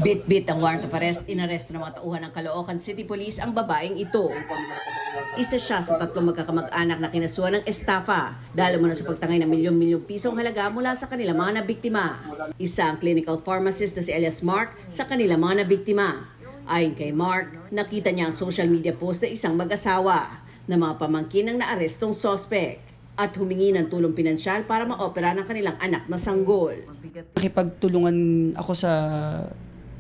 Bit-bit ang warrant of arrest, inaresto ng mga tauhan ng Caloocan City Police ang babaeng ito. Isa siya sa 3 magkakamag-anak na kinasuhan ng estafa dahil muna sa pagtangay ng milyon-milyong pisong halaga mula sa kanilang mga nabiktima. Isa ang clinical pharmacist na si Elias Mark sa kanilang mga nabiktima. Ayon kay Mark, nakita niya ang social media post ng isang mag-asawa na mga pamangkin ng naarestong sospek at humingi ng tulong pinansyal para maopera ng kanilang anak na sanggol. Nakipagtulungan ako sa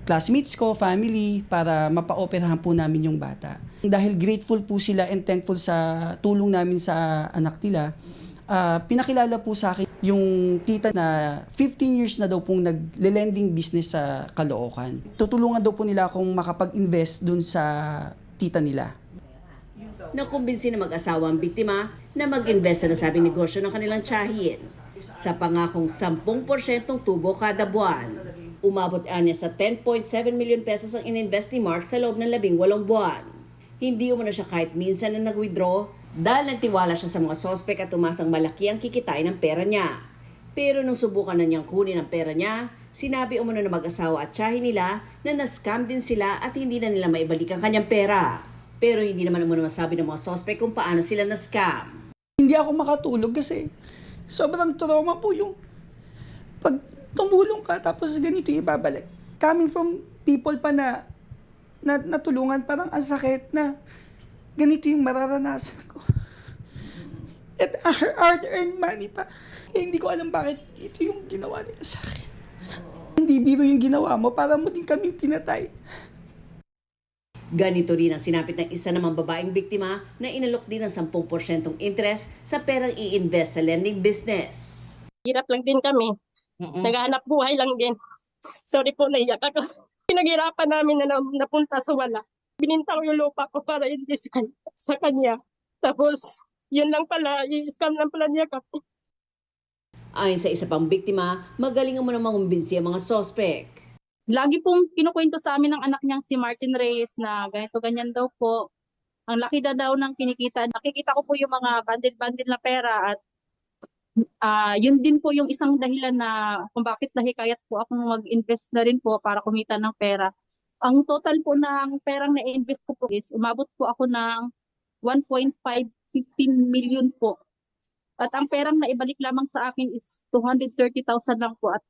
classmates ko, family, para mapaoperahan po namin yung bata. Dahil grateful po sila and thankful sa tulong namin sa anak nila, pinakilala po sa akin yung tita na 15 years na daw pong nagle-lending business sa Caloocan. Tutulungan daw po nila akong makapag-invest dun sa tita nila. Nakumbinsi na mag-asawa ang biktima na mag-invest sa nasabing negosyo ng kanilang tiyahin sa pangakong 10% tubo kada buwan. Umabot niya sa 10.7 million pesos ang ininvest ni Mark sa loob ng 18 buwan. Hindi umano siya kahit minsan na nag-withdraw dahil nagtiwala siya sa mga sospek at tumasang malaki ang kikitain ng pera niya. Pero nung subukan na niyang kunin ang pera niya, sinabi umano na mag-asawa at tiyahin nila na na-scam din sila at hindi na nila maibalik ang kanyang pera. Pero hindi naman umano masabi ng mga sospek kung paano sila na-scam. Hindi ako makatulog kasi sobrang trauma po yung pag tumulong ka tapos ganito ibabalik. Coming from people pa na natulungan, parang ang sakit na ganito yung mararanasan ko. At hard-earned money pa. Hindi ko alam bakit ito yung ginawa nila sa akin. Hindi biro yung ginawa mo, para mo din kaming pinatay. Ganito rin ang sinapit ng isa namang babaeng biktima na inalok din ng 10% interest sa perang i-invest sa lending business. Hirap lang din kami. Naghahanap buhay lang din. Sorry po, naiyak ako. Pinaghirapan namin na napunta sa wala. Bininta ko yung lupa ko para hindi sa kanya. Tapos, yun lang pala, i-scam lang pala niya kami. Ayon sa isa pang biktima, magaling mo namang kumbinsi ang mga sospek. Lagi pong kinukwento sa amin ng anak niyang si Martin Reyes na ganito ganyan daw po. Ang laki daw ng kinikita. Nakikita ko po yung mga bandil-bandil na pera at yun din po yung isang dahilan na kung bakit nahikayat po akong mag-invest na rin po para kumita ng pera. Ang total po ng perang na-invest ko po is umabot po ako ng 1.515 million po. At ang perang na ibalik lamang sa akin is 230,000 lang po. At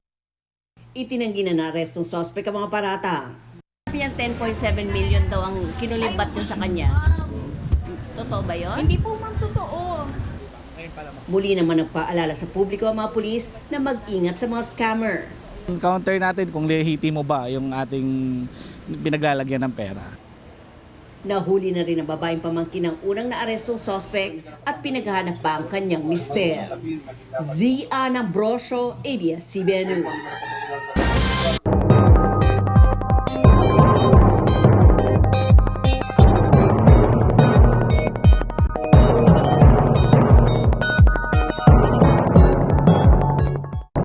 Itinanggi na na-arestong sospek ang mga paratang. Sabi niya 10.7 million daw ang kinulimbat niya sa kanya. Totoo ba yun? Hindi po ma'am totoo. Muli naman nagpaalala sa publiko ang mga pulis na mag-ingat sa mga scammer. Counter natin kung lehitimo ba yung ating pinaglalagyan ng pera. Nahuli na rin ang babaeng pamangkin ng unang naarestong sospek at pinaghahanap pa ang kanyang mister. Zia Ambrosio, ABS-CBN News.